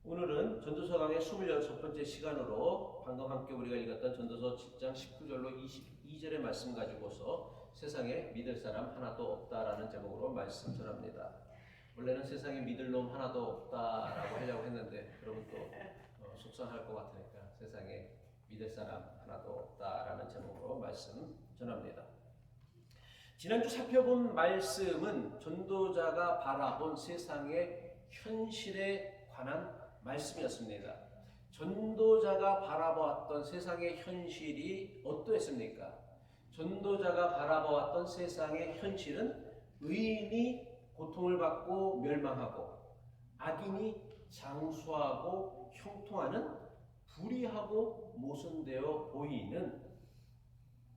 오늘은 전도서 강의 26번째 시간으로 방금 함께 우리가 읽었던 전도서 7장 19절로 22절의 말씀 가지고서 세상에 믿을 사람 하나도 없다라는 제목으로 말씀 전합니다. 원래는 세상에 믿을 놈 하나도 없다라고 하려고 했는데 여러분 또 속상할 것 같으니까 세상에 믿을 사람 하나도 없다라는 제목으로 말씀 전합니다. 지난주 살펴본 말씀은 전도자가 바라본 세상의 현실에 관한 말씀이었습니다. 전도자가 바라보았던 세상의 현실이 어떠했습니까? 전도자가 바라보았던 세상의 현실은 의인이 고통을 받고 멸망하고 악인이 장수하고 형통하는 불의하고 모순되어 보이는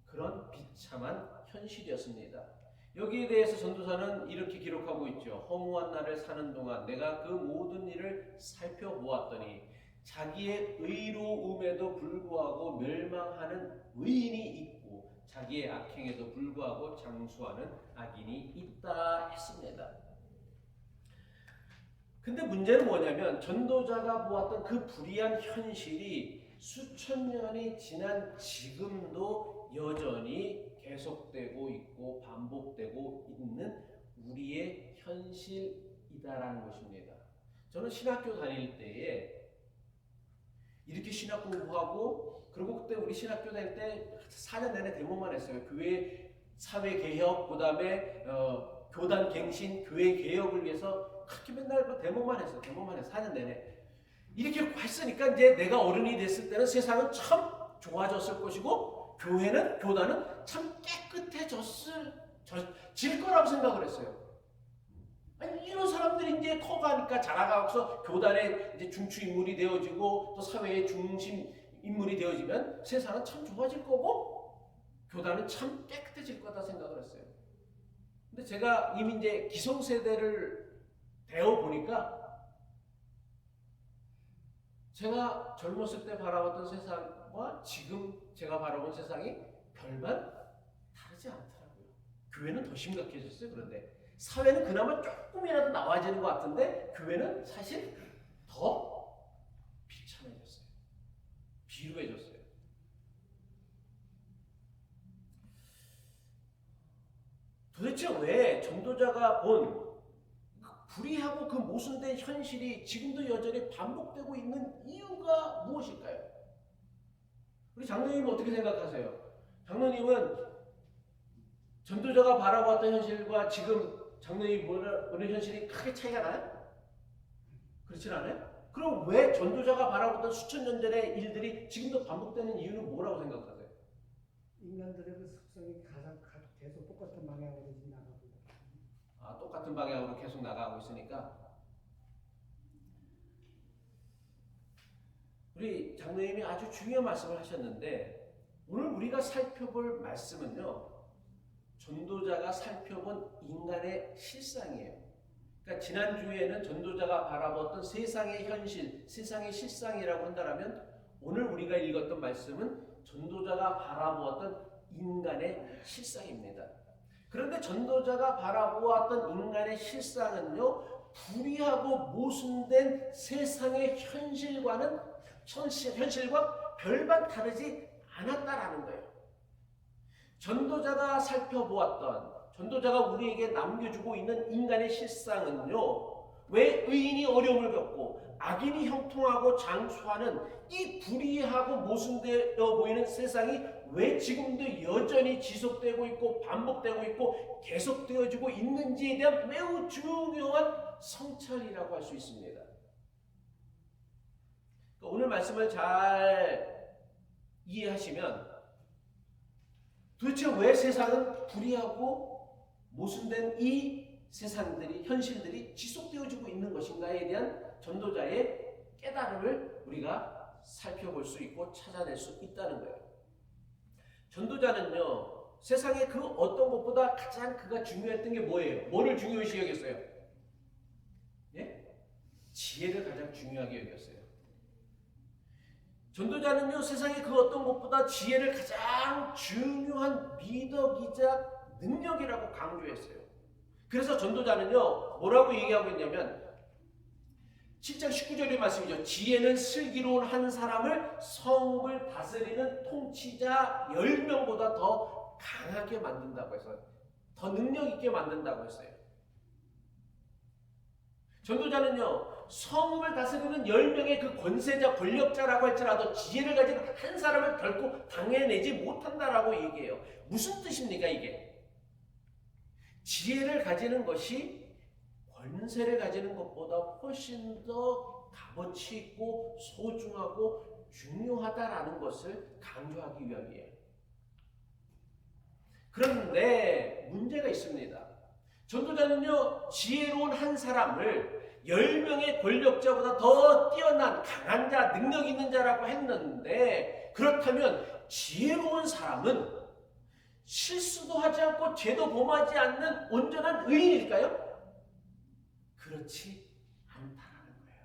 그런 비참한 현실이었습니다. 여기에 대해서 전도사는 이렇게 기록하고 있죠. 허무한 날을 사는 동안 내가 그 모든 일을 살펴보았더니 자기의 의로움에도 불구하고 멸망하는 의인이 있고 자기의 악행에도 불구하고 장수하는 악인이 있다 했습니다. 근데 문제는 뭐냐면 전도자가 보았던 그 불의한 현실이 수천 년이 지난 지금도 여전히 계속되고 있고 반복되고 있는 우리의 현실이다라는 것입니다. 저는 신학교 다닐 때에 이렇게 신학 공부하고 그리고 그때 우리 신학교 다닐 때 4년 내내 데모만 했어요. 교회 사회개혁, 그 다음에 교단 갱신, 교회 개혁을 위해서 그렇게 맨날 데모만 했어요. 4년 내내. 이렇게 했으니까 이제 내가 어른이 됐을 때는 세상은 참 좋아졌을 것이고 교단은 참 깨끗해질 거라고 생각을 했어요. 아니, 이런 사람들이 이제 커가니까 자라가서 교단의 이제 중추 인물이 되어지고 또 사회의 중심 인물이 되어지면 세상은 참 좋아질 거고 교단은 참 깨끗해질 거다 생각을 했어요. 근데 제가 이미 이제 기성세대를 되어 보니까 제가 젊었을 때 바라봤던 세상과 지금 제가 바라본 세상이 별반 다르지 않더라고요. 교회는 더 심각해졌어요. 그런데 사회는 그나마 조금이라도 나아지는 것 같은데 교회는 사실 더 비참해졌어요. 비루해졌어요. 도대체 왜 전도자가 본 불의하고 그 모순된 현실이 지금도 여전히 반복되고 있는 이유가 무엇일까요? 우리 장로님은 어떻게 생각하세요? 장로님은 전도자가 바라보았던 현실과 지금 장로님이 보는 현실이 크게 차이가 나요? 그렇진 않아요? 그럼 왜 전도자가 바라보던 수천 년 전의 일들이 지금도 반복되는 이유는 뭐라고 생각하세요? 인간들의 그 습성이 계속 똑같은 방향으로 나가고 똑같은 방향으로 계속 나가고 있으니까 우리 장로님이 아주 중요한 말씀을 하셨는데 오늘 우리가 살펴볼 말씀은요 전도자가 살펴본 인간의 실상이에요. 그러니까 지난주에는 전도자가 바라봤던 세상의 현실, 세상의 실상이라고 한다면 오늘 우리가 읽었던 말씀은 전도자가 바라보았던 인간의 실상입니다. 그런데 전도자가 바라보았던 인간의 실상은요 불의하고 모순된 세상의 현실과 별반 다르지 않았다라는 거예요. 전도자가 살펴보았던 전도자가 우리에게 남겨주고 있는 인간의 실상은요 왜 의인이 어려움을 겪고 악인이 형통하고 장수하는 이 불의하고 모순되어 보이는 세상이 왜 지금도 여전히 지속되고 있고 반복되고 있고 계속되어지고 있는지에 대한 매우 중요한 성찰이라고 할 수 있습니다. 오늘 말씀을 잘 이해하시면 도대체 왜 세상은 불의하고 모순된 이 세상들이 현실들이 지속되어지고 있는 것인가에 대한 전도자의 깨달음을 우리가 살펴볼 수 있고 찾아낼 수 있다는 거예요. 전도자는요 세상의 그 어떤 것보다 가장 그가 중요했던 게 뭐예요? 뭐를 중요시 여겼어요? 예? 지혜를 가장 중요하게 여겼어요. 전도자는요 세상의 그 어떤 것보다 지혜를 가장 중요한 미덕이자 능력이라고 강조했어요. 그래서 전도자는요 뭐라고 얘기하고 있냐면 7장 19절의 말씀이죠. 지혜는 슬기로운 한 사람을 성읍을 다스리는 통치자 10명보다 더 강하게 만든다고 해서 더 능력 있게 만든다고 했어요. 전도자는요, 성읍을 다스리는 10명의 그 권세자, 권력자라고 할지라도 지혜를 가진 한 사람을 결코 당해내지 못한다라고 얘기해요. 무슨 뜻입니까, 이게? 지혜를 가지는 것이 권세를 가지는 것보다 훨씬 더 값어치 있고 소중하고 중요하다라는 것을 강조하기 위함이에요. 그런데 문제가 있습니다. 전도자는요, 지혜로운 한 사람을 10명의 권력자보다 더 뛰어난 강한 자, 능력 있는 자라고 했는데, 그렇다면 지혜로운 사람은 실수도 하지 않고 죄도 범하지 않는 온전한 의인일까요? 그렇지 않다라는 거예요.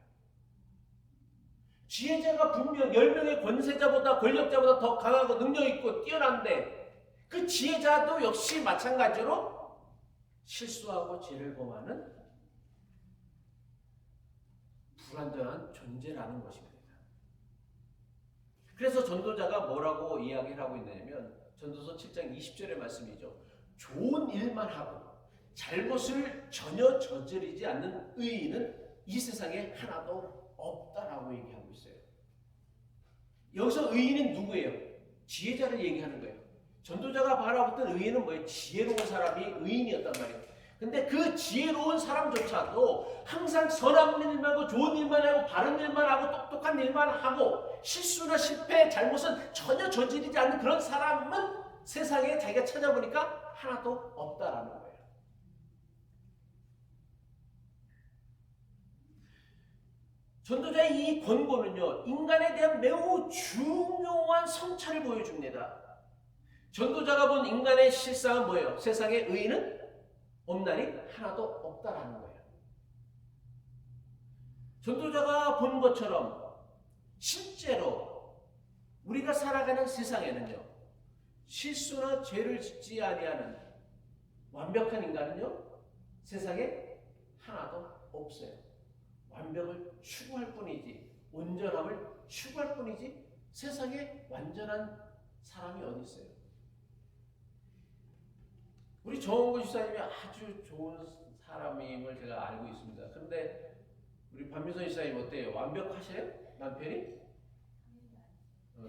지혜자가 분명 10명의 권세자보다 권력자보다 더 강하고 능력 있고 뛰어난데, 그 지혜자도 역시 마찬가지로 실수하고 죄를 범하는 불완전한 존재라는 것입니다. 그래서 전도자가 뭐라고 이야기를 하고 있냐면 전도서 7장 20절의 말씀이죠. 좋은 일만 하고 잘못을 전혀 저지르지 않는 의인은 이 세상에 하나도 없다라고 얘기하고 있어요. 여기서 의인은 누구예요? 지혜자를 얘기하는 거예요. 전도자가 바라봤던 의인은 뭐예요? 지혜로운 사람이 의인이었단 말이에요. 근데 그 지혜로운 사람조차도 항상 선한 일만 하고 좋은 일만 하고 바른 일만 하고 똑똑한 일만 하고 실수나 실패, 잘못은 전혀 저지르지 않는 그런 사람은 세상에 자기가 찾아보니까 하나도 없다라는 거예요. 전도자의 이 권고는요, 인간에 대한 매우 중요한 성찰을 보여줍니다. 전도자가 본 인간의 실상은 뭐예요? 세상에 의인은 없나니 하나도 없다라는 거예요. 전도자가 본 것처럼 실제로 우리가 살아가는 세상에는요, 실수나 죄를 짓지 아니하는 완벽한 인간은요, 세상에 하나도 없어요. 완벽을 추구할 뿐이지, 온전함을 추구할 뿐이지 세상에 완전한 사람이 어디 있어요? 우리 정원구 집사님이 아주 좋은 사람임을 제가 알고 있습니다. 그런데 우리 반민선 집사님 어때요? 완벽하세요? 남편이?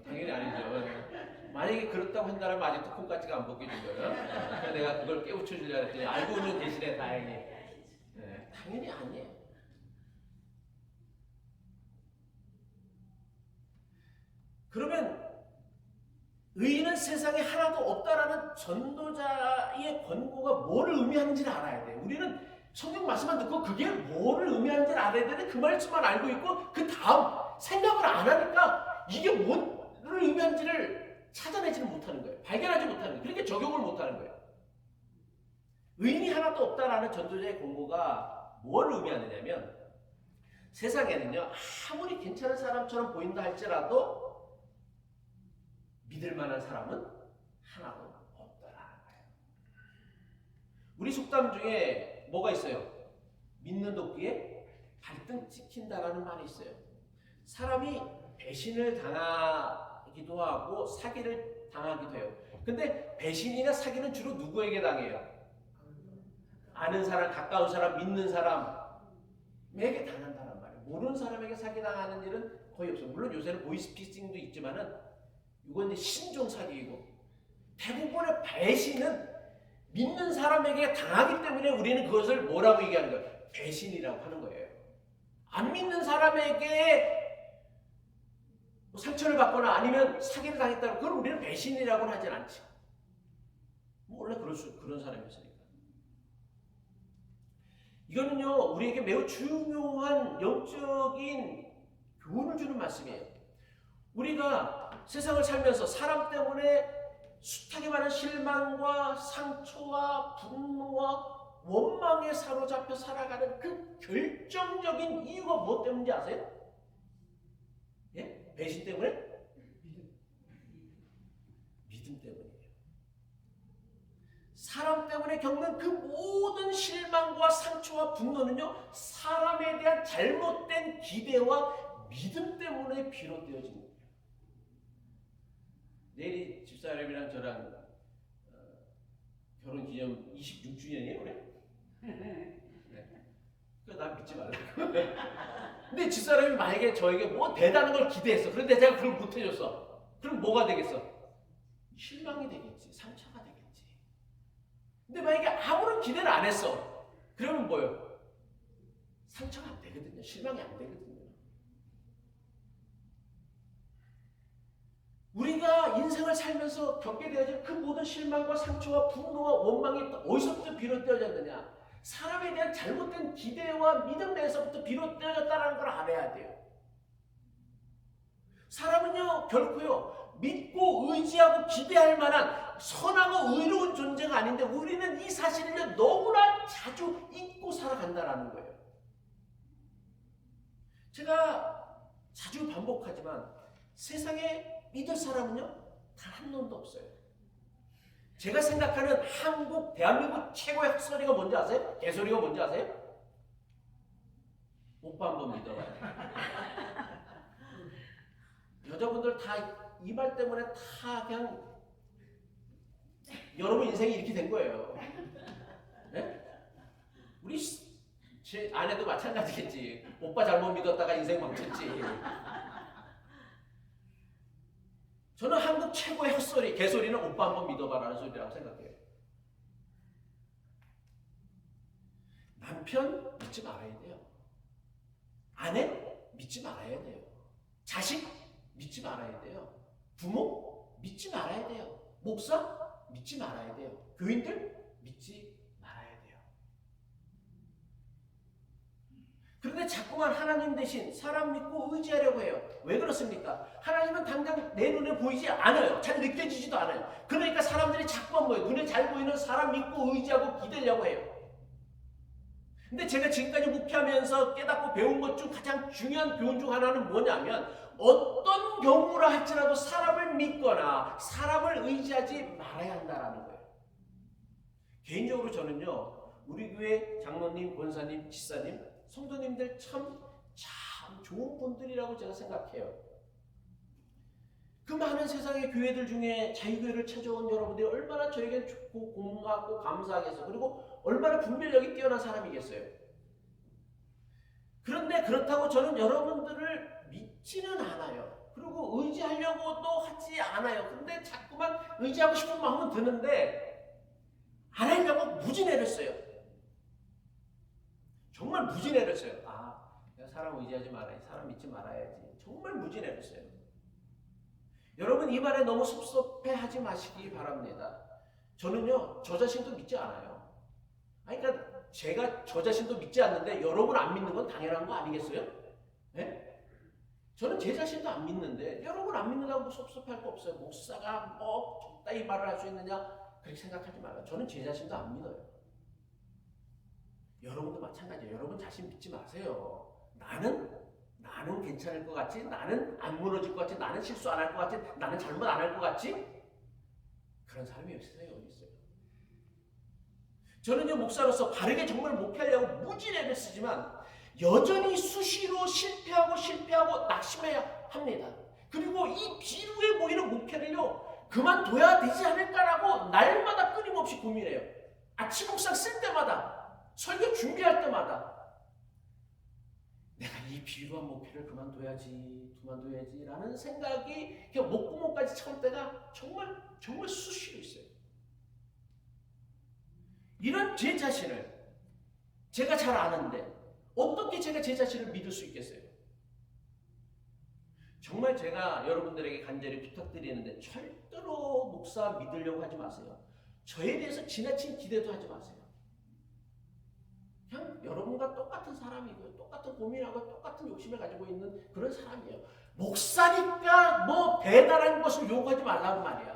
당연히 아니죠. 만약에 그렇다고 한다면 아직도 콩깍지가 안 벗겨진 거예요. 그래서 내가 그걸 깨우쳐 주려고 했더니 알고는 계시네, 다행히. 네, 당연히 아니에요. 그러면 의인은 세상에 하나도 없다라는 전도자의 권고가 뭐를 의미하는지를 알아야 돼요. 우리는 성경 말씀만 듣고 그게 뭐를 의미하는지를 알아야 되는데 그 말씀만 알고 있고 그 다음 생각을 안 하니까 이게 뭐를 의미하는지를 찾아내지는 못하는 거예요. 발견하지 못하는 거예요. 그러니까 적용을 못하는 거예요. 의인이 하나도 없다라는 전도자의 권고가 뭘 의미하느냐면 세상에는요, 아무리 괜찮은 사람처럼 보인다 할지라도 믿을 만한 사람은 하나도 없다라는 거예요. 우리 속담 중에 뭐가 있어요? 믿는 도끼에 발등 찍힌다라는 말이 있어요. 사람이 배신을 당하기도 하고 사기를 당하기도 해요. 근데 배신이나 사기는 주로 누구에게 당해요? 아는 사람, 가까운 사람, 믿는 사람에게 당한다는 말이에요. 모르는 사람에게 사기당하는 일은 거의 없어요. 물론 요새는 보이스피싱도 있지만은 이건 이제 신종 사기이고, 대부분의 배신은 믿는 사람에게 당하기 때문에 우리는 그것을 뭐라고 얘기하는 거예요? 배신이라고 하는 거예요. 안 믿는 사람에게 상처를 받거나 아니면 사기를 당했다고 그걸 우리는 배신이라고는 하진 않지. 원래 그런 사람이었으니까. 이거는요, 우리에게 매우 중요한 영적인 교훈을 주는 말씀이에요. 우리가 세상을 살면서 사람 때문에 숱하게 많은 실망과 상처와 분노와 원망에 사로잡혀 살아가는 그 결정적인 이유가 무엇 때문인지 아세요? 예? 배신 때문에? 믿음 때문이에요. 사람 때문에 겪는 그 모든 실망과 상처와 분노는요, 사람에 대한 잘못된 기대와 믿음 때문에 비롯되어진 거예요. 내일이 집사람이랑 저랑 결혼 기념 26주년이에요, 올해? 네. 그러니까 난 믿지 말라고. 근데 집사람이 만약에 저에게 뭐 대단한 걸 기대했어. 그런데 제가 그걸 못 해줬어. 그럼 뭐가 되겠어? 실망이 되겠지. 상처가 되겠지. 근데 만약에 아무런 기대를 안 했어. 그러면 뭐예요? 상처가 안 되거든요. 실망이 안 되거든요. 우리가 인생을 살면서 겪게 되어질 그 모든 실망과 상처와 분노와 원망이 어디서부터 비롯되어졌느냐? 사람에 대한 잘못된 기대와 믿음 내에서부터 비롯되어졌다는 걸 알아야 돼요. 사람은요, 결코요, 믿고 의지하고 기대할 만한 선하고 의로운 존재가 아닌데 우리는 이 사실을 너무나 자주 잊고 살아간다는 거예요. 제가 자주 반복하지만 세상에 믿을 사람은요, 단 한 놈도 없어요. 제가 생각하는 한국, 대한민국 최고의 헛소리가 뭔지 아세요? 개소리가 뭔지 아세요? 오빠 한번 믿어봐요. 여자분들 다 이 말 때문에 다 그냥 여러분 인생이 이렇게 된 거예요. 네? 우리 제 아내도 마찬가지겠지. 오빠 잘못 믿었다가 인생 망쳤지. 저는 한국 최고의 헛소리, 개소리는 오빠 한번 믿어봐라는 소리라고 생각해요. 남편 믿지 말아야 돼요. 아내 믿지 말아야 돼요. 자식 믿지 말아야 돼요. 부모 믿지 말아야 돼요. 목사 믿지 말아야 돼요. 교인들 믿지 말아야 돼요. 그런데 자꾸만 하나님 대신 사람 믿고 의지하려고 해요. 왜 그렇습니까? 하나님은 당장 내 눈에 보이지 않아요. 잘 느껴지지도 않아요. 그러니까 사람들이 자꾸만 뭐예요? 눈에 잘 보이는 사람 믿고 의지하고 기대려고 해요. 근데 제가 지금까지 목회하면서 깨닫고 배운 것 중 가장 중요한 교훈 중 하나는 뭐냐면 어떤 경우라 할지라도 사람을 믿거나 사람을 의지하지 말아야 한다는 거예요. 개인적으로 저는요, 우리 교회 장로님, 권사님, 지사님, 성도님들 참 좋은 분들이라고 제가 생각해요. 그 많은 세상의 교회들 중에 자유교회를 찾아온 여러분들이 얼마나 저에게 좋고 고맙고 감사하겠어요. 그리고 얼마나 분별력이 뛰어난 사람이겠어요. 그런데 그렇다고 저는 여러분들을 믿지는 않아요. 그리고 의지하려고도 하지 않아요. 근데 자꾸만 의지하고 싶은 마음은 드는데 안 하려고 무진애를 써요. 정말 무진애를 써요. 내가 사람 의지하지 말아야지. 사람 믿지 말아야지. 정말 무진애를 써요. 여러분 이 말에 너무 섭섭해하지 마시기 바랍니다. 저는요, 저 자신도 믿지 않아요. 그러니까 제가 저 자신도 믿지 않는데 여러분 안 믿는 건 당연한 거 아니겠어요? 네? 저는 제 자신도 안 믿는데 여러분 안 믿는다고 섭섭할 거 없어요. 목사가 뭐 적당히 말을 할 수 있느냐 그렇게 생각하지 말아요. 저는 제 자신도 안 믿어요. 여러분도 마찬가지예요. 여러분 자신 믿지 마세요. 나는 괜찮을 것 같지? 나는 안 무너질 것 같지? 나는 실수 안 할 것 같지? 나는 잘못 안 할 것 같지? 그런 사람이 세상에 어디 있어요? 저는요, 목사로서 바르게 정말 목회하려고 무지레를 쓰지만 여전히 수시로 실패하고 낙심해야 합니다. 그리고 이 비루해 보이는 목회를요, 그만둬야 되지 않을까라고 날마다 끊임없이 고민해요. 아침 옥상 쓸 때마다, 설교 준비할 때마다 내가 이 비루한 목회를 그만둬야지라는 생각이 그냥 목구멍까지 차올 때가 정말 수시로 있어요. 이런 제 자신을 제가 잘 아는데 어떻게 제가 제 자신을 믿을 수 있겠어요? 정말 제가 여러분들에게 간절히 부탁드리는데 절대로 목사 믿으려고 하지 마세요. 저에 대해서 지나친 기대도 하지 마세요. 그냥 여러분과 똑같은 사람이고요. 똑같은 고민하고 똑같은 욕심을 가지고 있는 그런 사람이에요. 목사니까 뭐 대단한 것을 요구하지 말라고 말이야.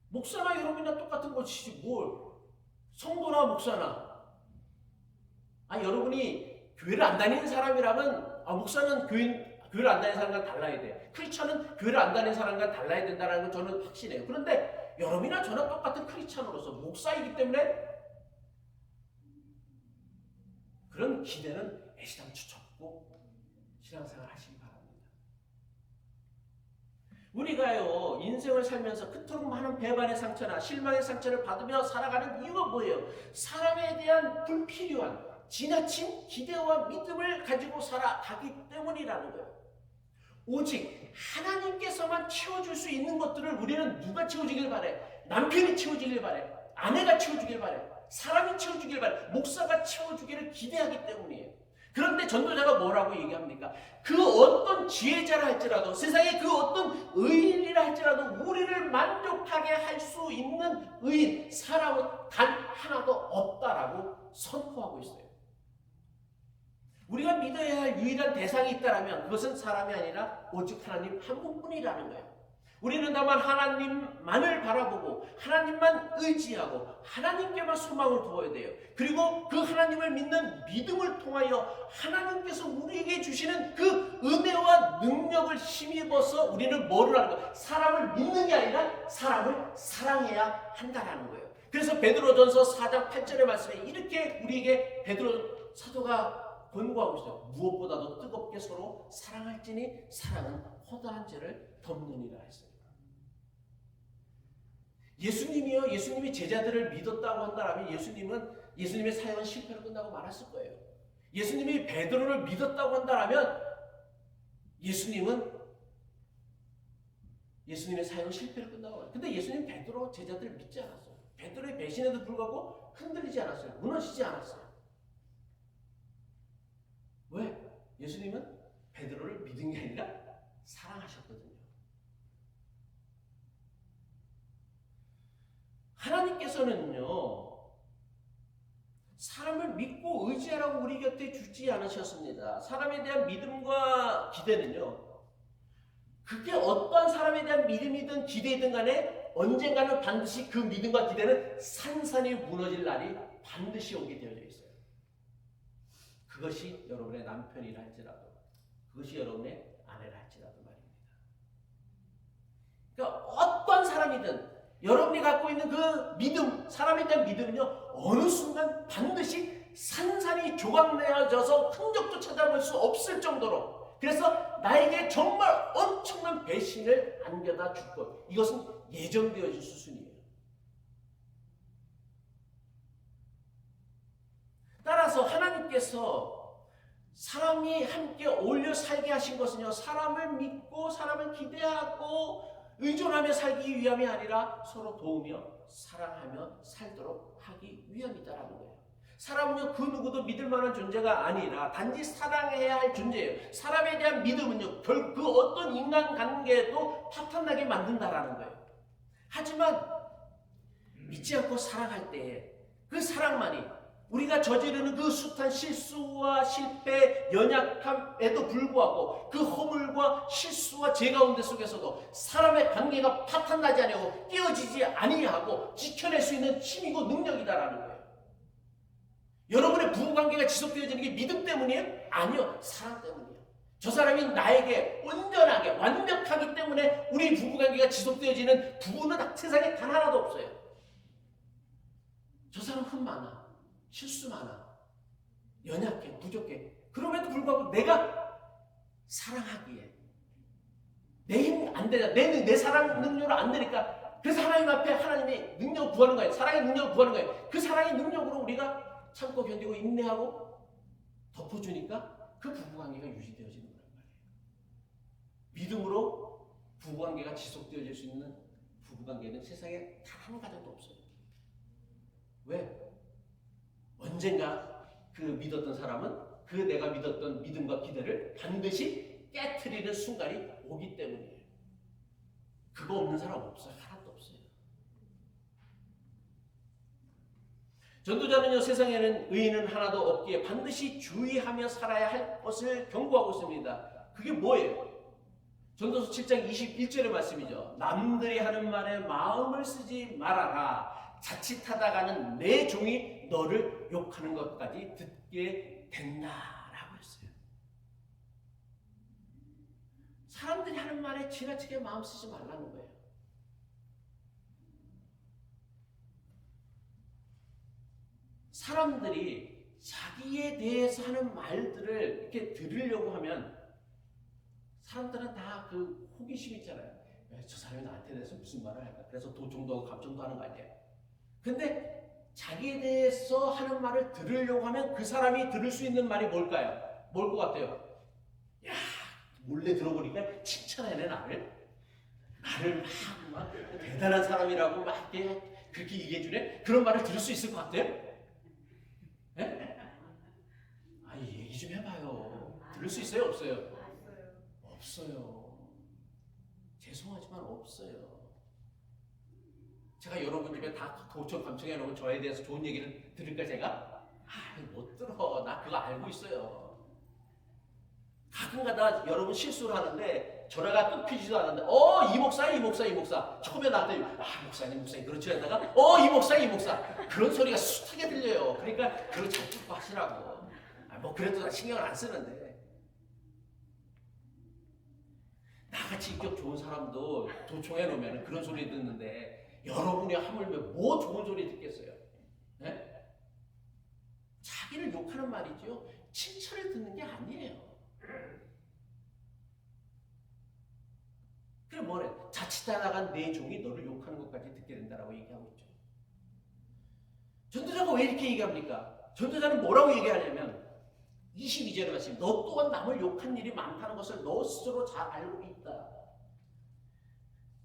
목사나 여러분이나 똑같은 것이지 뭘. 성도나 목사나. 여러분이 교회를 안 다니는 사람이라면 목사는 교회를 안 다니는 사람과 달라야 돼. 크리스천은 교회를 안 다니는 사람과 달라야 된다는 건 저는 확신해요. 그런데 여러분이나 저나 똑같은 크리스찬으로서 목사이기 때문에 그런 기대는 애시당초 접고 신앙생활 하시기 바랍니다. 우리가요 인생을 살면서 그토록 많은 배반의 상처나 실망의 상처를 받으며 살아가는 이유가 뭐예요? 사람에 대한 불필요한 지나친 기대와 믿음을 가지고 살아가기 때문이라는 거예요. 오직 하나님께서만 채워줄 수 있는 것들을 우리는 누가 채워주길 바래? 남편이 채워주길 바래, 아내가 채워주길 바래, 사람이 채워주길 바래, 목사가 채워주기를 기대하기 때문이에요. 그런데 전도자가 뭐라고 얘기합니까? 그 어떤 지혜자라 할지라도, 세상에 그 어떤 의인이라 할지라도 우리를 만족하게 할 수 있는 의인, 사람은 단 하나도 없다라고 선포하고 있어요. 우리가 믿어야 할 유일한 대상이 있다면 그것은 사람이 아니라 오직 하나님 한 분뿐이라는 거예요. 우리는 다만 하나님만을 바라보고 하나님만 의지하고 하나님께만 소망을 두어야 돼요. 그리고 그 하나님을 믿는 믿음을 통하여 하나님께서 우리에게 주시는 그 은혜와 능력을 힘입어서 우리는 뭐를 하는 거예요? 사람을 믿는 게 아니라 사람을 사랑해야 한다는 거예요. 그래서 베드로전서 4장 8절의 말씀에 이렇게 우리에게 베드로 사도가 권고하고 있어요. 무엇보다도 뜨겁게 서로 사랑할지니 사랑은 허다한 죄를 덮느니라 했어요. 예수님이요, 예수님이 제자들을 믿었다고 한다면 예수님의 사역은 실패로 끝나고 말았을 거예요. 예수님이 베드로를 믿었다고 한다면 예수님의 사역은 실패로 끝나고 말았어요. 근데 예수님 베드로 제자들을 믿지 않았어요. 베드로의 배신에도 불구하고 흔들리지 않았어요. 무너지지 않았어요. 왜? 예수님은 베드로를 믿은 게 아니라 사랑하셨거든요. 하나님께서는요 사람을 믿고 의지하라고 우리 곁에 주지 않으셨습니다. 사람에 대한 믿음과 기대는요 그게 어떠한 사람에 대한 믿음이든 기대이든 간에 언젠가는 반드시 그 믿음과 기대는 산산이 무너질 날이 반드시 오게 되어져 있어요. 그것이 여러분의 남편이라 할지라도, 그것이 여러분의 아내라 할지라도 말입니다. 그러니까 어떤 사람이든 여러분이 갖고 있는 그 믿음, 사람에 대한 믿음은요 어느 순간 반드시 산산이 조각내어져서 흔적도 찾아볼 수 없을 정도로, 그래서 나에게 정말 엄청난 배신을 안겨다 줄 것, 이것은 예정되어질 수순이에요. 따라서 하나님께서 사람이 함께 어울려 살게 하신 것은요 사람을 믿고 사람을 기대하고 의존하며 살기 위함이 아니라 서로 도우며 사랑하며 살도록 하기 위함이다라는 거예요. 사람은요 그 누구도 믿을 만한 존재가 아니라 단지 사랑해야 할 존재예요. 사람에 대한 믿음은요 그 어떤 인간관계에도 파탄나게 만든다라는 거예요. 하지만 믿지 않고 사랑할 때에 그 사랑만이 우리가 저지르는 그 숱한 실수와 실패, 연약함에도 불구하고 그 허물과 실수와 죄 가운데 속에서도 사람의 관계가 파탄나지 아니하고 깨어지지 아니하고 지켜낼 수 있는 힘이고 능력이다라는 거예요. 여러분의 부부관계가 지속되어지는 게 믿음 때문이에요? 아니요, 사랑 때문이에요. 저 사람이 나에게 온전하게 완벽하기 때문에 우리 부부관계가 지속되어지는 부부는 세상에 단 하나도 없어요. 저 사람 흠 많아, 실수 많아, 연약해, 부족해. 그럼에도 불구하고 내가 사랑하기에 내 힘 안 되냐, 내 사랑 능력으로 안 되니까, 그래서 하나님 앞에 하나님의 능력을 구하는 거예요. 사랑의 능력을 구하는 거예요. 그 사랑의 능력으로 우리가 참고 견디고 인내하고 덮어주니까 그 부부관계가 유지되어지는 거란 말이에요. 믿음으로 부부관계가 지속되어질 수 있는 부부관계는 세상에 단 한 가정도 없어요. 왜? 언젠가 그 믿었던 사람은 그 내가 믿었던 믿음과 기대를 반드시 깨트리는 순간이 오기 때문이에요. 그거 없는 사람 없어요. 하나도 없어요. 전도자는요 세상에는 의인은 하나도 없기에 반드시 주의하며 살아야 할 것을 경고하고 있습니다. 그게 뭐예요? 전도서 7장 21절의 말씀이죠. 남들이 하는 말에 마음을 쓰지 말아라. 자칫하다가는 내 종이 너를 욕하는 것까지 듣게 된다라고 했어요. 사람들이 하는 말에 지나치게 마음 쓰지 말라는 거예요. 사람들이 자기에 대해서 하는 말들을 이렇게 들으려고 하면 사람들은 다 그 호기심 있잖아요. 저 사람이 나한테 대해서 무슨 말을 할까? 그래서 도청도 하고 감정도 하는 거 아니에요. 근데 자기에 대해서 하는 말을 들으려고 하면 그 사람이 들을 수 있는 말이 뭘까요? 뭘 것 같아요? 야, 몰래 들어보니까 칭찬하네 나를. 나를 막 대단한 사람이라고 막 이렇게 그렇게 얘기해주네? 그런 말을 들을 수 있을 것 같아요? 네? 아니 얘기 좀 해봐요. 들을 수 있어요? 없어요? 없어요. 죄송하지만 없어요. 제가 여러분 집에 다 도청 감청해 놓으면 저에 대해서 좋은 얘기를 들을까 제가? 못 들어. 나 그거 알고 있어요. 가끔가다 여러분 실수를 하는데 전화가 끊기지도 않았는데 이 목사 이 목사 이 목사 처음에 나한테 목사님 그렇지 하다가 이 목사 이 목사 그런 소리가 숱하게 들려요. 그러니까 그거 잘 듣고 하시라고. 뭐 그래도 나 신경을 안 쓰는데 나같이 인격 좋은 사람도 도청해 놓으면 그런 소리 듣는데 여러분이 하물며 뭐 좋은 소리 듣겠어요? 네? 자기를 욕하는 말이죠. 칭찬을 듣는 게 아니에요. 그래 뭐래? 자칫 하다간 내 종이 너를 욕하는 것까지 듣게 된다라고 얘기하고 있죠. 전도자가 왜 이렇게 얘기합니까? 전도자는 뭐라고 얘기하냐면 22절에 말씀, 너 또한 남을 욕한 일이 많다는 것을 너 스스로 잘 알고 있다.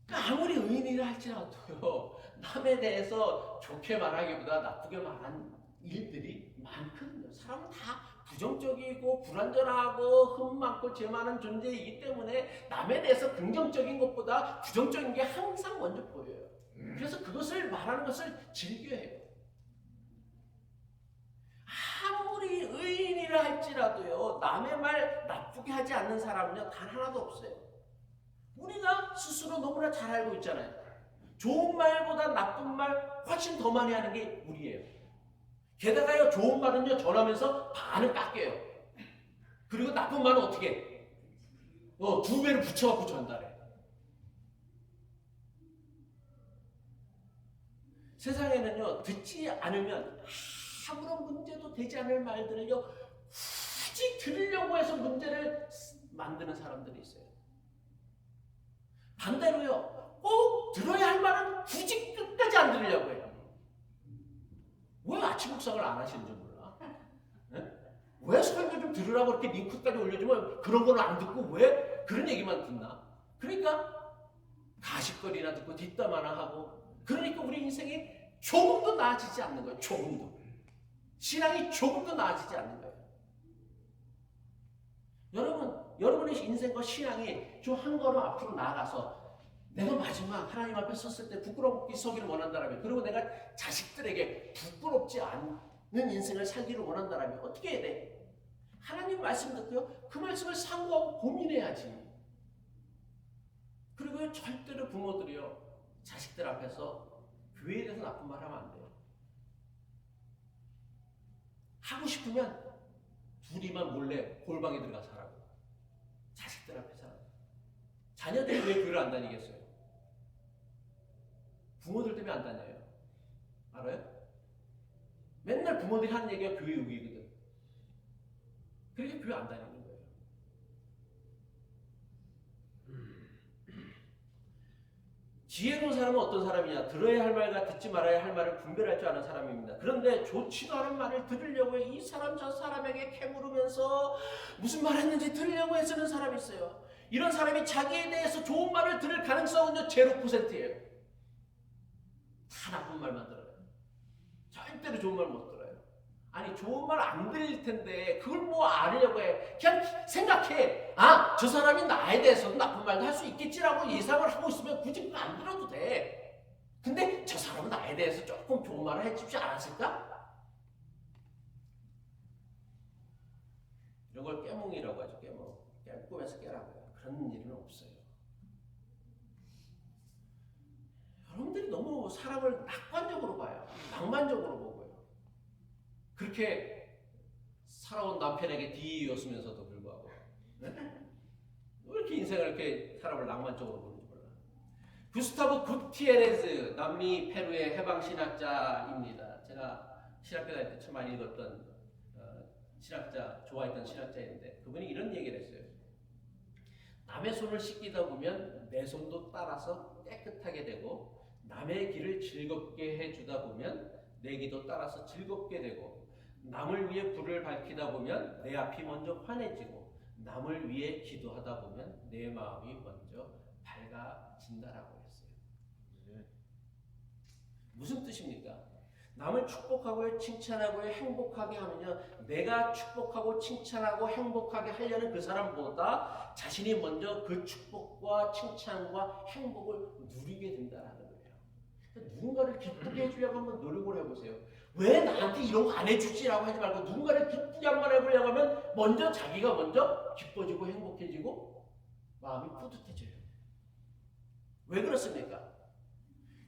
그러니까 아무리 의인이라 할지라도요, 남에 대해서 좋게 말하기보다 나쁘게 말한 일들이 많거든요. 사람은 다 부정적이고 불완전하고 흠 많고 죄 많은 존재이기 때문에 남에 대해서 긍정적인 것보다 부정적인 게 항상 먼저 보여요. 그래서 그것을 말하는 것을 즐겨해요. 아무리 의인이라 할지라도요, 남의 말 나쁘게 하지 않는 사람은요 단 하나도 없어요. 우리가 스스로 너무나 잘 알고 있잖아요. 좋은 말보다 나쁜 말 훨씬 더 많이 하는 게 우리예요. 게다가요, 좋은 말은요 전하면서 반은 깎여요. 그리고 나쁜 말은 어떻게 해? 2배를 붙여갖고 전달해. 세상에는요, 듣지 않으면 아무런 문제도 되지 않을 말들을요 굳이 들으려고 해서 문제를 만드는 사람들이 있어요. 반대로요, 꼭 들어야 할 말은 굳이 끝까지 안 들으려고 해요. 왜 아침 묵상을 안 하시는지 몰라. 네? 왜 설교 좀 들으라고 이렇게 링크까지 올려주면 그런 걸 안 듣고 왜 그런 얘기만 듣나? 그러니까 가십거리나 듣고 뒷담화나 하고, 그러니까 우리 인생이 조금도 나아지지 않는 거예요. 조금도. 신앙이 조금도 나아지지 않는 거예요. 여러분의 인생과 신앙이 좀 한 걸음 앞으로 나아가서 내가 마지막 하나님 앞에 섰을 때 부끄럽게 서기를 원한다면, 그리고 내가 자식들에게 부끄럽지 않는 인생을 살기를 원한다면 어떻게 해야 돼? 하나님 말씀 듣고요, 그 말씀을 상고하고 고민해야지. 그리고 절대로 부모들이요, 자식들 앞에서 교회에 대해서 나쁜 말 하면 안 돼요. 하고 싶으면 둘이만 몰래 골방에 들어가서 하라고. 자식들 앞에서 하라고. 자녀들이 왜 교회를 안 다니겠어요? 부모들 때문에 안 다녀요. 알아요? 맨날 부모들이 하는 얘기가 교회 욕이거든. 그러니까 교회 안 다니는 거예요. 지혜로운 사람은 어떤 사람이냐? 들어야 할 말과 듣지 말아야 할 말을 분별할 줄 아는 사람입니다. 그런데 좋지도 않은 말을 들으려고 해. 이 사람 저 사람에게 캐물으면서 무슨 말 했는지 들으려고 애쓰는 사람이 있어요. 이런 사람이 자기에 대해서 좋은 말을 들을 가능성은요 0%예요. 다 나쁜 말만 들어요. 절대로 좋은 말 못 들어요. 아니, 좋은 말 안 들릴 텐데 그걸 뭐 알으려고 해. 그냥 생각해. 저 사람이 나에 대해서도 나쁜 말도 할 수 있겠지라고 예상을 하고 있으면 굳이 그거 안 들어도 돼. 근데 저 사람은 나에 대해서 조금 좋은 말을 해주지 않았을까? 이런 걸 깨몽이라고 하죠. 깨몽. 꿈에서 깨라고요. 그런 일은 없어요. 여러분들이 너무 사람을 낙관적으로 봐요. 낭만적으로 보고요. 그렇게 살아온 남편에게 D였으면서도 불구하고 네? 왜 이렇게 인생을 이렇게 사람을 낭만적으로 보는지 몰라. 구스타브 구티에레즈, 남미 페루의 해방신학자입니다. 제가 신학교 다닐 때 참 많이 읽었던 신학자, 좋아했던 신학자인데 그분이 이런 얘기를 했어요. 남의 손을 씻기다 보면 내 손도 따라서 깨끗하게 되고 남의 길을 즐겁게 해주다 보면 내 길도 따라서 즐겁게 되고 남을 위해 불을 밝히다 보면 내 앞이 먼저 환해지고 남을 위해 기도하다 보면 내 마음이 먼저 밝아진다라고 했어요. 무슨 뜻입니까? 남을 축복하고 칭찬하고 행복하게 하면요, 내가 축복하고 칭찬하고 행복하게 하려는 그 사람보다 자신이 먼저 그 축복과 칭찬과 행복을 누리게 된다는 거예요. 누군가를 기쁘게 해주려고 한번 노력을 해보세요. 왜 나한테 이런 거 안 해주지라고 하지 말고 누군가를 기쁘게 한번 해보려고 하면 먼저 자기가 먼저 기뻐지고 행복해지고 마음이 뿌듯해져요. 왜 그렇습니까?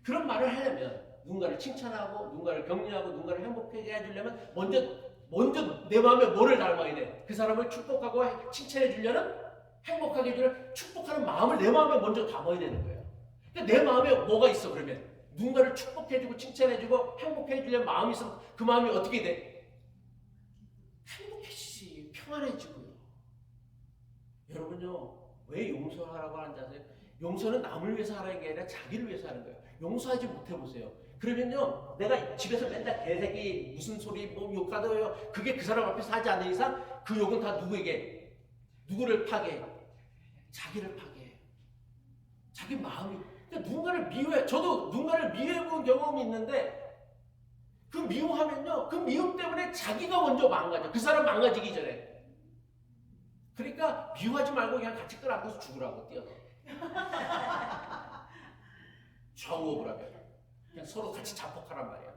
그런 말을 하려면 누군가를 칭찬하고 누군가를 격려하고 누군가를 행복하게 해주려면 먼저 내 마음에 뭐를 담아야 돼? 그 사람을 축복하고 칭찬해 주려는 행복하게 해주려는 축복하는 마음을 내 마음에 먼저 담아야 되는 거예요. 그러니까 내 마음에 뭐가 있어 그러면? 누군가를 축복해주고 칭찬해주고 행복해주려는 마음이 있으면 그 마음이 어떻게 돼? 행복해지지, 평안해지고요. 여러분요, 왜 용서하라고 하는지 아세요? 용서는 남을 위해서 하라는 게 아니라 자기를 위해서 하는 거예요. 용서하지 못해보세요. 그러면요, 내가 집에서 맨날 개새끼 무슨 소리 뭐 욕하더요. 그게 그 사람 앞에서 하지 않는 이상 그 욕은 다 누구에게? 누구를 파괴해? 자기를 파괴해. 자기 마음이. 그러니까 누군가를 미워해. 저도 누군가를 미워해본 경험이 있는데 그 미워하면요, 그 미움 때문에 자기가 먼저 망가져. 그 사람 망가지기 전에. 그러니까 미워하지 말고 그냥 같이 끌어안고서 죽으라고 뛰어서. 좌우업을 하면 그냥 서로 같이 자폭하란 말이야.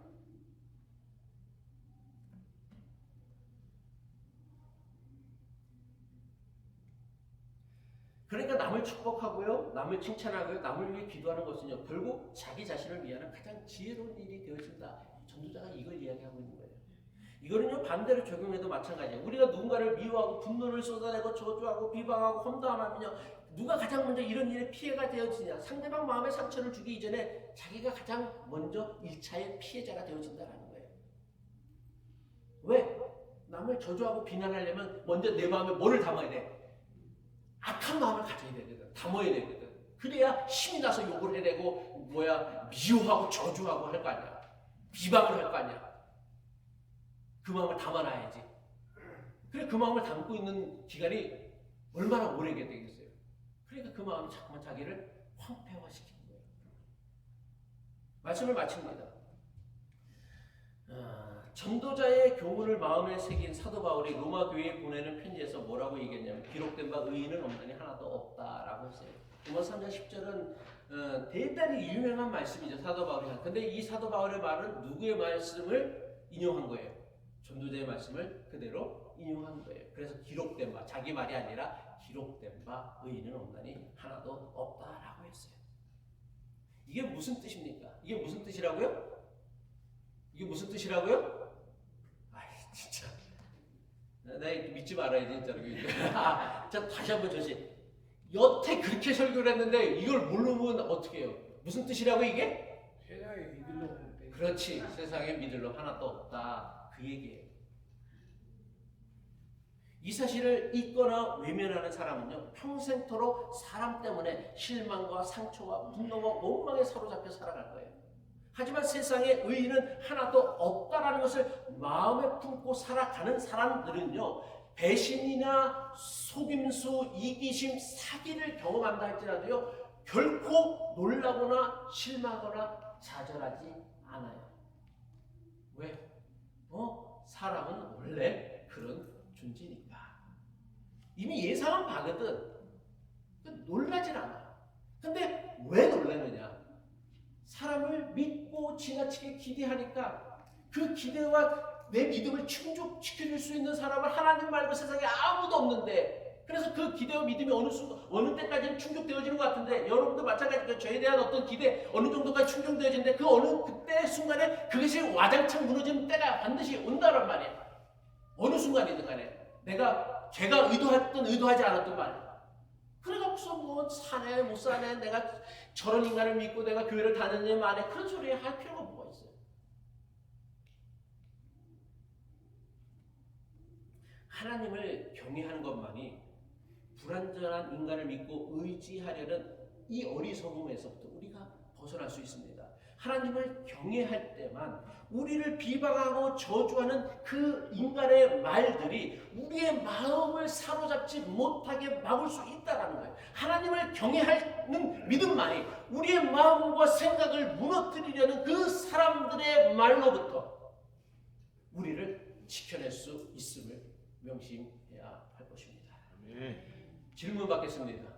그러니까 남을 축복하고요, 남을 칭찬하고요, 남을 위해 기도하는 것은요, 결국 자기 자신을 위하는 가장 지혜로운 일이 되어진다. 전도자가 이걸 이야기하고 있는 거예요. 이거는요, 반대로 적용해도 마찬가지예요. 우리가 누군가를 미워하고 분노를 쏟아내고 저주하고 비방하고 험담하면요, 누가 가장 먼저 이런 일에 피해가 되어지냐? 상대방 마음에 상처를 주기 이전에 자기가 가장 먼저 1차의 피해자가 되어진다는 거예요. 왜? 남을 저주하고 비난하려면 먼저 내 마음에 뭐를 담아야 돼? 악한 마음을 가져야 되거든. 담아야 되거든. 그래야 힘이 나서 욕을 해내고 미워하고 저주하고 할 거 아니야. 비방을 할 거 아니야. 그 마음을 담아놔야지. 그래, 그 마음을 담고 있는 기간이 얼마나 오래 되겠어요. 그러니까 그 마음이 자꾸만 자기를 황폐화시키는 거예요. 말씀을 마칩니다. 전도자의 교훈을 마음에 새긴 사도 바울이 로마 교회에 보내는 편지에서 뭐라고 얘기했냐면 기록된 바 의인은 없느니 하나도 없다라고 했어요. 로마 3장 10절은 대단히 유명한 말씀이죠. 사도 바울이 한. 근데 이 사도 바울의 말은 누구의 말씀을 인용한 거예요? 전도자의 말씀을 그대로 인용한 거예요. 그래서 기록된 바, 자기 말이 아니라 기록된 바 의인은 없나니 하나도 없다라고 했어요. 이게 무슨 뜻입니까? 이게 무슨 뜻이라고요? 이게 무슨 뜻이라고요? 아이 진짜 나 믿지 말아야 진짜로. 자, 다시 한번 전시. 여태 그렇게 설교를 했는데 이걸 모르면 어떻게 해요? 무슨 뜻이라고 이게? 세상에 믿을 놈 없대. 그렇지, 세상에 믿을 놈 하나도 없다, 그 얘기예요. 이 사실을 잊거나 외면하는 사람은요, 평생토록 사람 때문에 실망과 상처와 분노와 원망에 사로잡혀 살아갈 거예요. 하지만 세상에 의인은 하나도 없다라는 것을 마음에 품고 살아가는 사람들은요, 배신이나 속임수, 이기심, 사기를 경험한다 할지라도요, 결코 놀라거나 실망하거나 좌절하지 않아요. 왜? 사람은 원래 그런 존재니까. 이미 예상한 바거든. 놀라진 않아. 근데 왜 놀라느냐? 사람을 믿고 지나치게 기대하니까 그 기대와 내 믿음을 충족시켜줄 수 있는 사람은 하나님 말고 세상에 아무도 없는데, 그래서 그 기대와 믿음이 어느 때까지는 충족되어지는 것 같은데, 여러분도 마찬가지로 저에 대한 어떤 기대 어느 정도까지 충족되어지는데 그 그때 순간에 그것이 와장창 무너지는 때가 반드시 온다란 말이야. 어느 순간이든 간에 제가 의도했든 의도하지 않았든 말이야. 그래갖고서 뭐 사네 못 사네, 내가 저런 인간을 믿고 내가 교회를 다녔냐 마네, 그런 소리 할 필요가 뭐가 있어요? 하나님을 경외하는 것만이 불완전한 인간을 믿고 의지하려는 이 어리석음에서부터 우리가 벗어날 수 있습니다. 하나님을 경외할 때만 우리를 비방하고 저주하는 그 인간의 말들이 우리의 마음을 사로잡지 못하게 막을 수 있다는 거예요. 하나님을 경외하는 믿음만이 우리의 마음과 생각을 무너뜨리려는 그 사람들의 말로부터 우리를 지켜낼 수 있음을 명심해야 할 것입니다. 질문 받겠습니다.